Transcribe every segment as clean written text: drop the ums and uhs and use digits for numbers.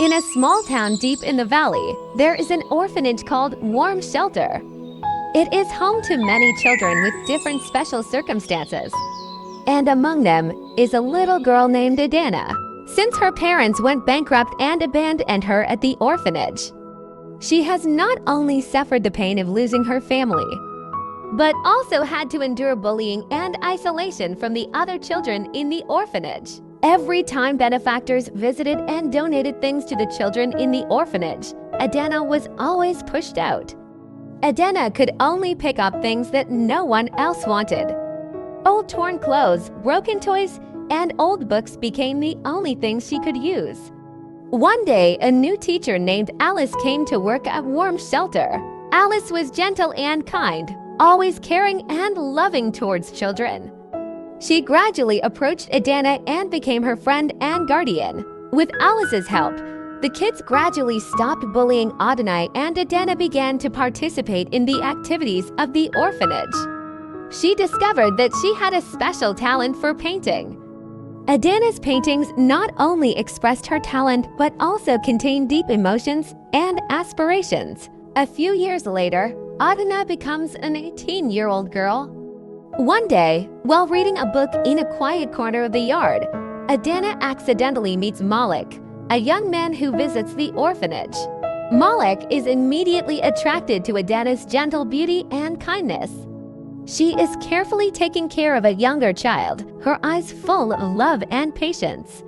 In a small town deep in the valley, there is an orphanage called Warm Shelter. It is home to many children with different special circumstances. And among them is a little girl named Adana, since her parents went bankrupt and abandoned her at the orphanage. She has not only suffered the pain of losing her family, but also had to endure bullying and isolation from the other children in the orphanage. Every time benefactors visited and donated things to the children in the orphanage, Adana was always pushed out. Adana could only pick up things that no one else wanted. Old torn clothes, broken toys, and old books became the only things she could use. One day, a new teacher named Alice came to work at Warm Shelter. Alice was gentle and kind, always caring and loving towards children. She gradually approached Adana and became her friend and guardian. With Alice's help, the kids gradually stopped bullying Adana, and Adana began to participate in the activities of the orphanage. She discovered that she had a special talent for painting. Adana's paintings not only expressed her talent but also contained deep emotions and aspirations. A few years later, Adana becomes an 18-year-old girl. One day, while reading a book in a quiet corner of the yard, Adana accidentally meets Malik, a young man who visits the orphanage. Malik is immediately attracted to Adana's gentle beauty and kindness. She is carefully taking care of a younger child, her eyes full of love and patience.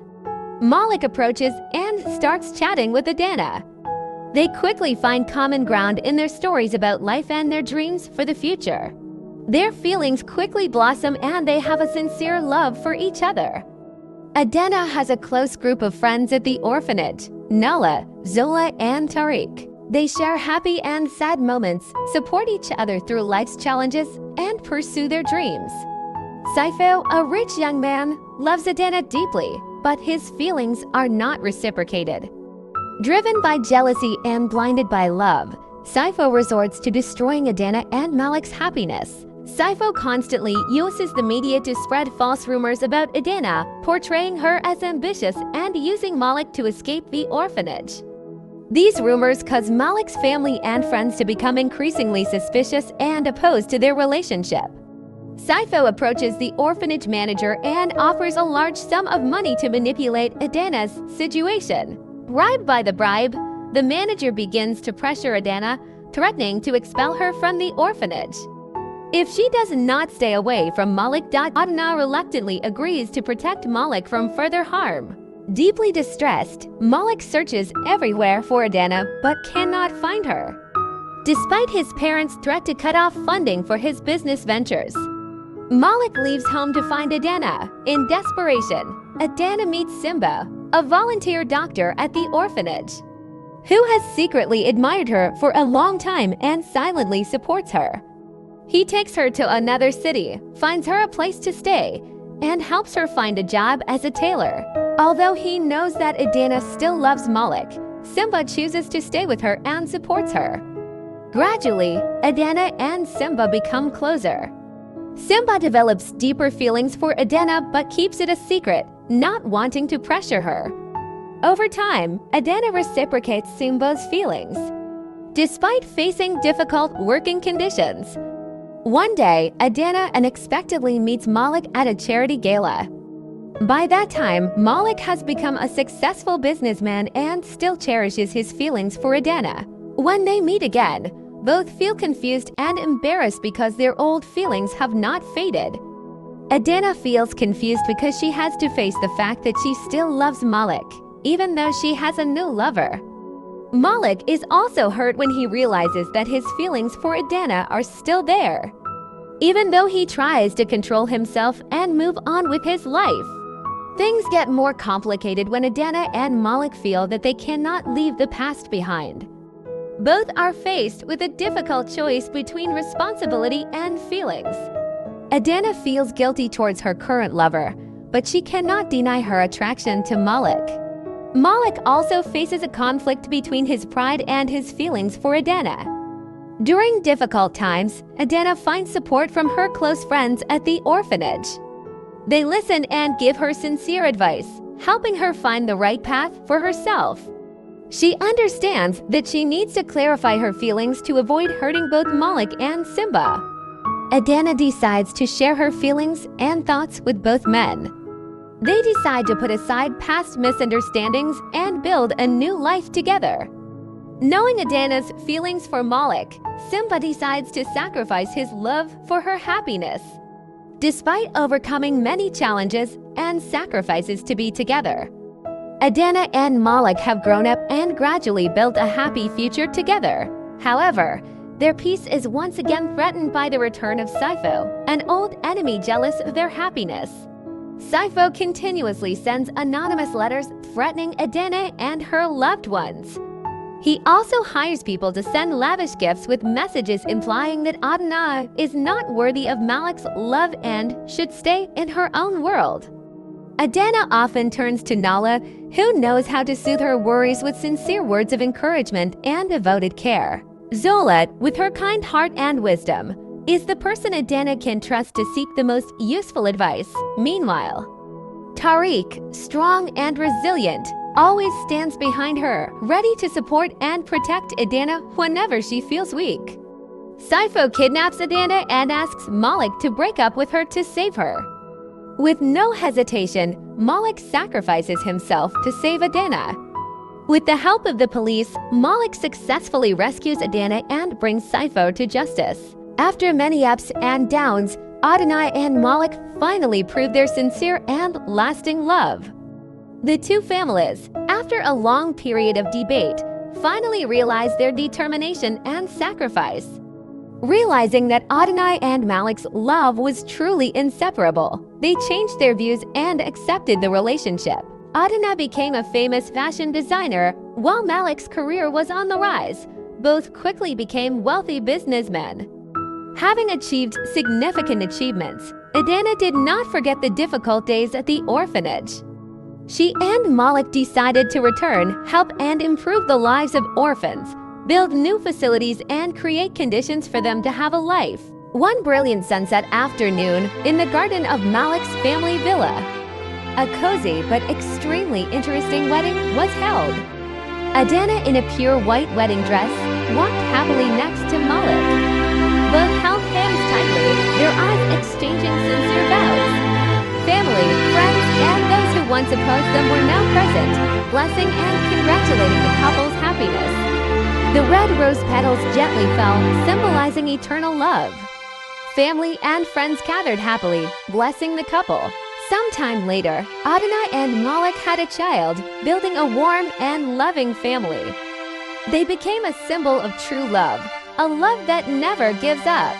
Malik approaches and starts chatting with Adana. They quickly find common ground in their stories about life and their dreams for the future. Their feelings quickly blossom and they have a sincere love for each other. Adana has a close group of friends at the orphanage: Nala, Zola, and Tariq. They share happy and sad moments, support each other through life's challenges, and pursue their dreams. Sipho, a rich young man, loves Adana deeply, but his feelings are not reciprocated. Driven by jealousy and blinded by love, Sipho resorts to destroying Adana and Malik's happiness. Sipho constantly uses the media to spread false rumors about Adana, portraying her as ambitious and using Malik to escape the orphanage. These rumors cause Malik's family and friends to become increasingly suspicious and opposed to their relationship. Sipho approaches the orphanage manager and offers a large sum of money to manipulate Adana's situation. Bribed by the bribe, the manager begins to pressure Adana, threatening to expel her from the orphanage. If she does not stay away from Malik, Adana reluctantly agrees to protect Malik from further harm. Deeply distressed, Malik searches everywhere for Adana but cannot find her. Despite his parents' threat to cut off funding for his business ventures, Malik leaves home to find Adana. In desperation, Adana meets Simba, a volunteer doctor at the orphanage, who has secretly admired her for a long time and silently supports her. He takes her to another city, finds her a place to stay, and helps her find a job as a tailor. Although he knows that Adana still loves Malik, Simba chooses to stay with her and supports her. Gradually, Adana and Simba become closer. Simba develops deeper feelings for Adana but keeps it a secret, not wanting to pressure her. Over time, Adana reciprocates Simba's feelings. Despite facing difficult working conditions, one day, Adana unexpectedly meets Malik at a charity gala. By that time, Malik has become a successful businessman and still cherishes his feelings for Adana. When they meet again, both feel confused and embarrassed because their old feelings have not faded. Adana feels confused because she has to face the fact that she still loves Malik, even though she has a new lover. Malik is also hurt when he realizes that his feelings for Adana are still there, even though he tries to control himself and move on with his life. Things get more complicated when Adana and Malik feel that they cannot leave the past behind. Both are faced with a difficult choice between responsibility and feelings. Adana feels guilty towards her current lover, but she cannot deny her attraction to Malik. Malik also faces a conflict between his pride and his feelings for Adana. During difficult times, Adana finds support from her close friends at the orphanage. They listen and give her sincere advice, helping her find the right path for herself. She understands that she needs to clarify her feelings to avoid hurting both Malik and Simba. Adana decides to share her feelings and thoughts with both men. They decide to put aside past misunderstandings and build a new life together. Knowing Adana's feelings for Malik, Simba decides to sacrifice his love for her happiness. Despite overcoming many challenges and sacrifices to be together, Adana and Malik have grown up and gradually built a happy future together. However, their peace is once again threatened by the return of Sipho, an old enemy jealous of their happiness. Sipho continuously sends anonymous letters threatening Adana and her loved ones. He also hires people to send lavish gifts with messages implying that Adana is not worthy of Malik's love and should stay in her own world. Adana often turns to Nala, who knows how to soothe her worries with sincere words of encouragement and devoted care. Zola, with her kind heart and wisdom, is the person Adana can trust to seek the most useful advice. Meanwhile, Tariq, strong and resilient, always stands behind her, ready to support and protect Adana whenever she feels weak. Sipho kidnaps Adana and asks Malik to break up with her to save her. With no hesitation, Malik sacrifices himself to save Adana. With the help of the police, Malik successfully rescues Adana and brings Sipho to justice. After many ups and downs, Adana and Malik finally prove their sincere and lasting love. The two families, after a long period of debate, finally realize their determination and sacrifice. Realizing that Adana and Malik's love was truly inseparable, they changed their views and accepted the relationship. Adana became a famous fashion designer, while Malik's career was on the rise. Both quickly became wealthy businessmen. Having achieved significant achievements, Adana did not forget the difficult days at the orphanage. She and Malik decided to return, help and improve the lives of orphans, build new facilities and create conditions for them to have a life. One brilliant sunset afternoon in the garden of Malik's family villa, a cozy but extremely interesting wedding was held. Adana, in a pure white wedding dress, walked happily next to Malik. Both held hands tightly, their eyes exchanging sincere vows. Family, friends, and those who once opposed them were now present, blessing and congratulating the couple's happiness. The red rose petals gently fell, symbolizing eternal love. Family and friends gathered happily, blessing the couple. Sometime later, Adana and Malik had a child, building a warm and loving family. They became a symbol of true love, a love that never gives up.